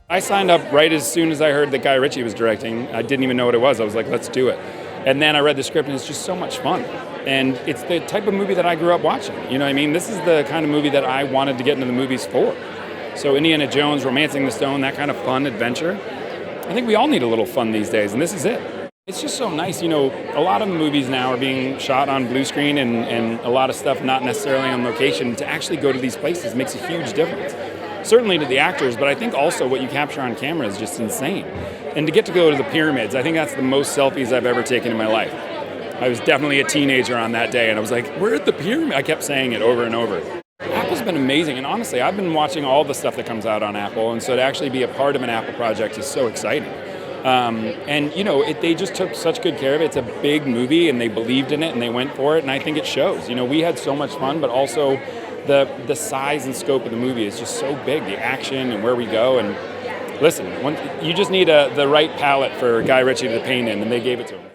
I signed up right as soon as I heard that Guy Ritchie was directing. I didn't even know what it was. I was like, let's do it. And then I read the script, and it's just so much fun. And it's the type of movie that I grew up watching. You know what I mean? This is the kind of movie that I wanted to get into the movies for. So Indiana Jones, Romancing the Stone, that kind of fun adventure. I think we all need a little fun these days, and this is it. It's just so nice. You know, a lot of movies now are being shot on blue screen and a lot of stuff not necessarily on location. To actually go to these places makes a huge difference. Certainly to the actors, but I think also what you capture on camera is just insane. And to get to go to the pyramids, I think that's the most selfies I've ever taken in my life. I was definitely a teenager on that day, and I was like, we're at the pyramid. I kept saying it over and over. Apple's been amazing, and honestly, I've been watching all the stuff that comes out on Apple, and so to actually be a part of an Apple project is so exciting. And, you know, they just took such good care of it. It's a big movie, and they believed in it, and they went for it, and I think it shows. You know, we had so much fun, but also the size and scope of the movie is just so big, the action and where we go. And listen, you just need the right palette for Guy Ritchie to paint in, and they gave it to him.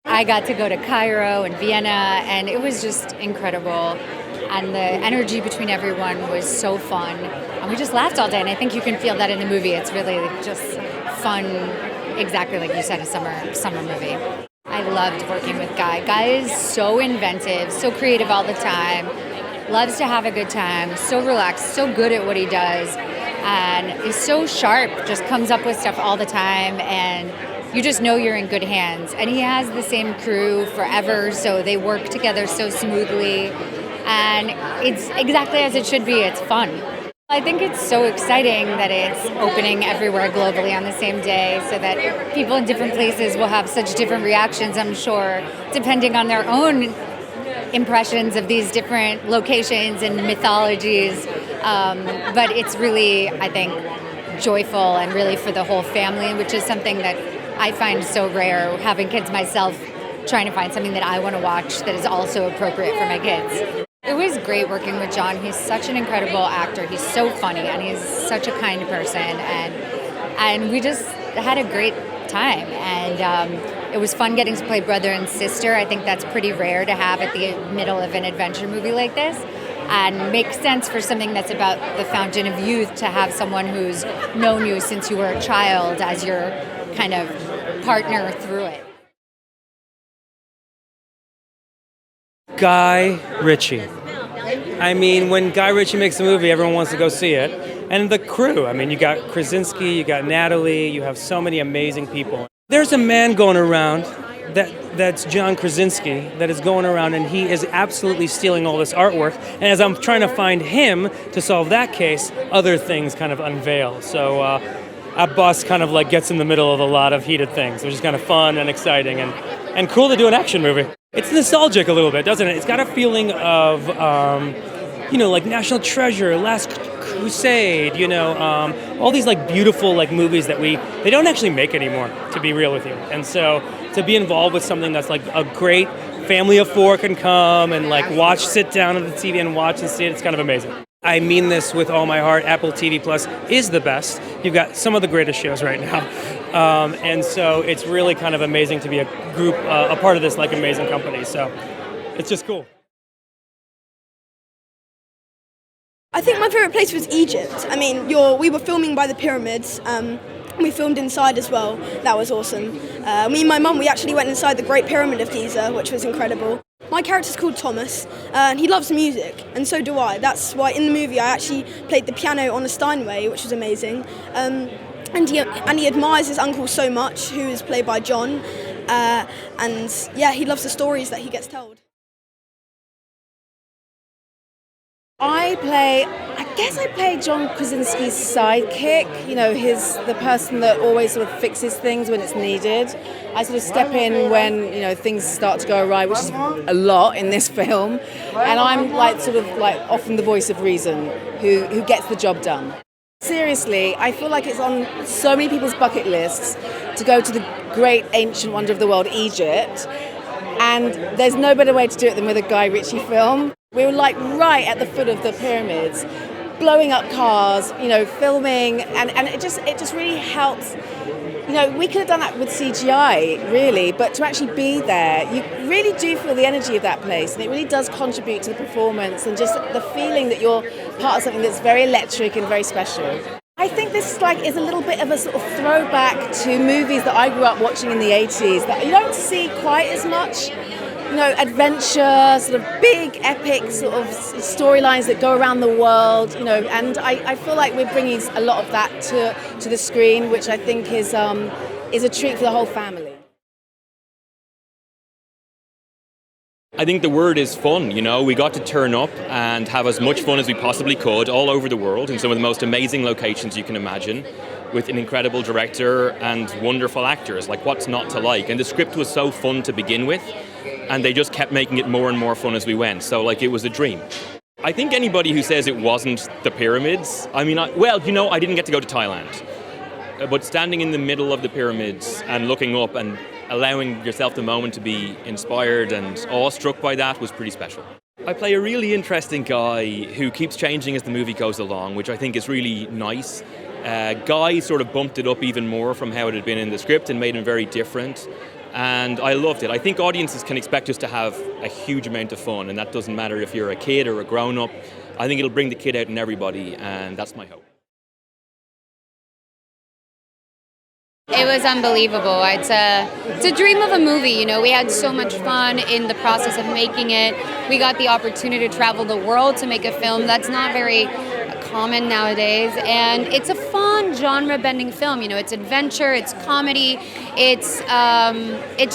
I got to go to Cairo and Vienna, and it was just incredible. And the energy between everyone was so fun. And we just laughed all day, and I think you can feel that in the movie. It's really just fun, exactly like you said, a summer movie. I loved working with Guy. Guy is so inventive, so creative all the time, loves to have a good time, so relaxed, so good at what he does, and is so sharp, just comes up with stuff all the time, and you just know you're in good hands. And he has the same crew forever, so they work together so smoothly, and it's exactly as it should be. It's fun. I think it's so exciting that it's opening everywhere globally on the same day, so that people in different places will have such different reactions, I'm sure, depending on their own impressions of these different locations and mythologies. But it's really, I think, joyful and really for the whole family, which is something that I find so rare, having kids myself, trying to find something that I want to watch that is also appropriate for my kids. It was great working with John. He's such an incredible actor. He's so funny, and he's such a kind person, and we just had a great time. And it was fun getting to play brother and sister. I think that's pretty rare to have at the middle of an adventure movie like this, and makes sense for something that's about the fountain of youth to have someone who's known you since you were a child as your kind of partner through it. Guy Ritchie. I mean, when Guy Ritchie makes a movie, everyone wants to go see it. And the crew, I mean, you got Krasinski, you got Natalie, you have so many amazing people. There's a man going around that's John Krasinski that is going around, and he is absolutely stealing all this artwork. And as I'm trying to find him to solve that case, other things kind of unveil. So Abbas kind of like gets in the middle of a lot of heated things, which is kind of fun and exciting and cool to do an action movie. It's nostalgic a little bit, doesn't it? It's got a feeling of, like National Treasure, Last Crusade, all these like beautiful like movies that they don't actually make anymore, to be real with you. And so to be involved with something that's like a great family of four can come and like sit down at the TV and watch and see it, it's kind of amazing. I mean this with all my heart. Apple TV Plus is the best. You've got some of the greatest shows right now. And so it's really kind of amazing to be a part of this like amazing company. So it's just cool. I think my favourite place was Egypt. I mean, we were filming by the pyramids. We filmed inside as well. That was awesome. Me and my mum, we actually went inside the Great Pyramid of Giza, which was incredible. My character's called Thomas, and he loves music, and so do I. That's why in the movie I actually played the piano on a Steinway, which was amazing. And he admires his uncle so much, who is played by John. and yeah, he loves the stories that he gets told. I play John Krasinski's sidekick, the person that always sort of fixes things when it's needed. I sort of step in when, things start to go awry, which is a lot in this film. And I'm often the voice of reason who gets the job done. Seriously, I feel like it's on so many people's bucket lists to go to the great ancient wonder of the world, Egypt. And there's no better way to do it than with a Guy Ritchie film. We were right at the foot of the pyramids, blowing up cars, filming, and it just really helps. We could have done that with CGI, really, but to actually be there, you really do feel the energy of that place, and it really does contribute to the performance and just the feeling that you're part of something that's very electric and very special. I think this is a little bit of a sort of throwback to movies that I grew up watching in the 80s that you don't see quite as much. Adventure, sort of big, epic sort of storylines that go around the world, and I feel like we're bringing a lot of that to the screen, which I think is a treat for the whole family. I think the word is fun, we got to turn up and have as much fun as we possibly could all over the world in some of the most amazing locations you can imagine, with an incredible director and wonderful actors, what's not to like? And the script was so fun to begin with, and they just kept making it more and more fun as we went, so it was a dream. I think anybody who says it wasn't the pyramids, I didn't get to go to Thailand, but standing in the middle of the pyramids and looking up and allowing yourself the moment to be inspired and awestruck by that was pretty special. I play a really interesting guy who keeps changing as the movie goes along, which I think is really nice. Guy sort of bumped it up even more from how it had been in the script and made him very different. And I loved it. I think audiences can expect us to have a huge amount of fun, and that doesn't matter if you're a kid or a grown-up. I think it'll bring the kid out in everybody, and that's my hope. It was unbelievable. It's a dream of a movie, We had so much fun in the process of making it. We got the opportunity to travel the world to make a film that's not very common nowadays, and it's a fun genre-bending film. It's adventure, it's comedy, it's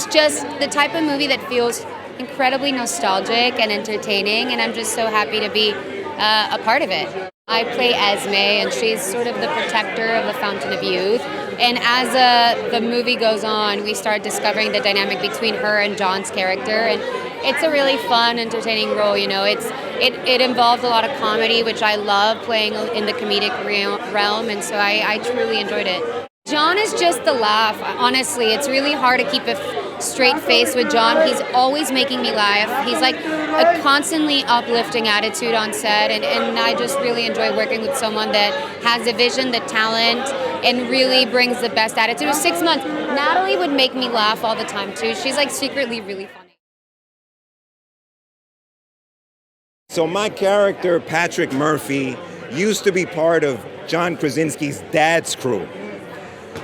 just the type of movie that feels incredibly nostalgic and entertaining, and I'm just so happy to be a part of it. I play Esme, and she's sort of the protector of the Fountain of Youth. And as the movie goes on, we start discovering the dynamic between her and John's character, and it's a really fun, entertaining role. It involved a lot of comedy, which I love playing in the comedic realm, and so I truly enjoyed it. John is just the laugh. Honestly, it's really hard to keep a straight face with John. He's always making me laugh. He's a constantly uplifting attitude on set, and I just really enjoy working with someone that has the vision, the talent, and really brings the best attitude. It was 6 months. Natalie would make me laugh all the time too. She's secretly really funny. So my character, Patrick Murphy, used to be part of John Krasinski's dad's crew.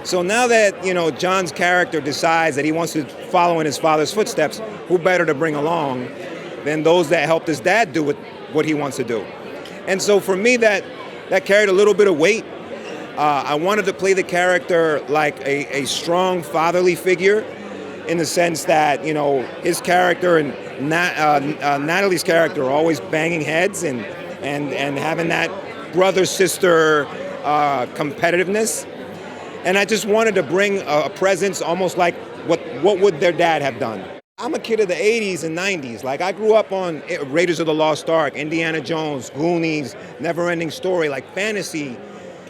So now that, John's character decides that he wants to follow in his father's footsteps, who better to bring along than those that helped his dad do what he wants to do? And so for me, that carried a little bit of weight. I wanted to play the character like a strong fatherly figure, in the sense that, his character and Natalie's character are always banging heads and having that brother-sister competitiveness. And I just wanted to bring a presence almost like what would their dad have done. I'm a kid of the 80s and 90s. I grew up on Raiders of the Lost Ark, Indiana Jones, Goonies, Never-Ending Story, fantasy,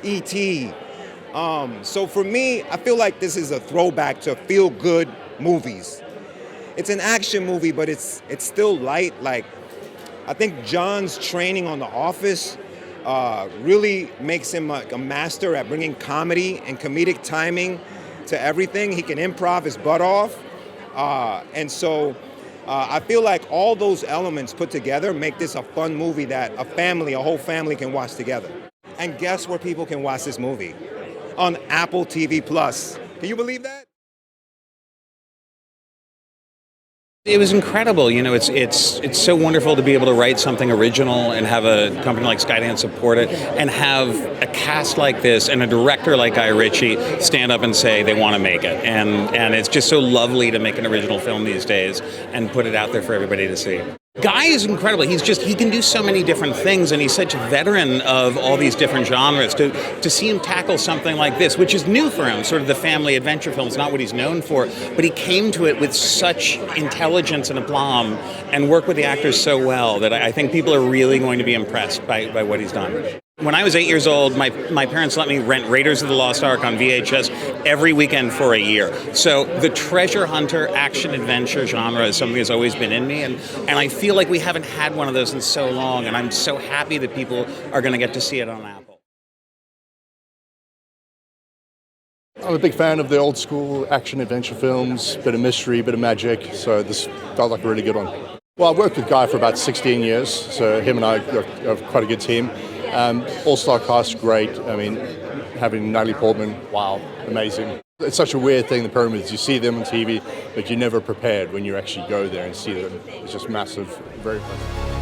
E.T. So for me, I feel like this is a throwback to feel-good movies. It's an action movie, but it's still light. I think John's training on The Office really makes him a master at bringing comedy and comedic timing to everything. He can improv his butt off. And so I feel like all those elements put together make this a fun movie that a whole family can watch together. And guess where people can watch this movie? On Apple TV+. Can you believe that? It was incredible. You know, it's so wonderful to be able to write something original and have a company like Skydance support it, and have a cast like this and a director like Guy Ritchie stand up and say they want to make it. And it's just so lovely to make an original film these days and put it out there for everybody to see. Guy is incredible. He can do so many different things, and he's such a veteran of all these different genres. To see him tackle something like this, which is new for him, sort of the family adventure film, is not what he's known for, but he came to it with such intelligence and aplomb and worked with the actors so well that I think people are really going to be impressed by what he's done. When I was 8 years old, my parents let me rent Raiders of the Lost Ark on VHS every weekend for a year. So the treasure hunter action adventure genre is something that's always been in me, and I feel like we haven't had one of those in so long, and I'm so happy that people are going to get to see it on Apple. I'm a big fan of the old school action adventure films, bit of mystery, bit of magic, so this felt like a really good one. Well, I worked with Guy for about 16 years, so him and I are quite a good team. All-star cast, great. I mean, having Natalie Portman, wow, amazing. It's such a weird thing, the pyramids. You see them on TV, but you're never prepared when you actually go there and see them. It's just massive, very impressive.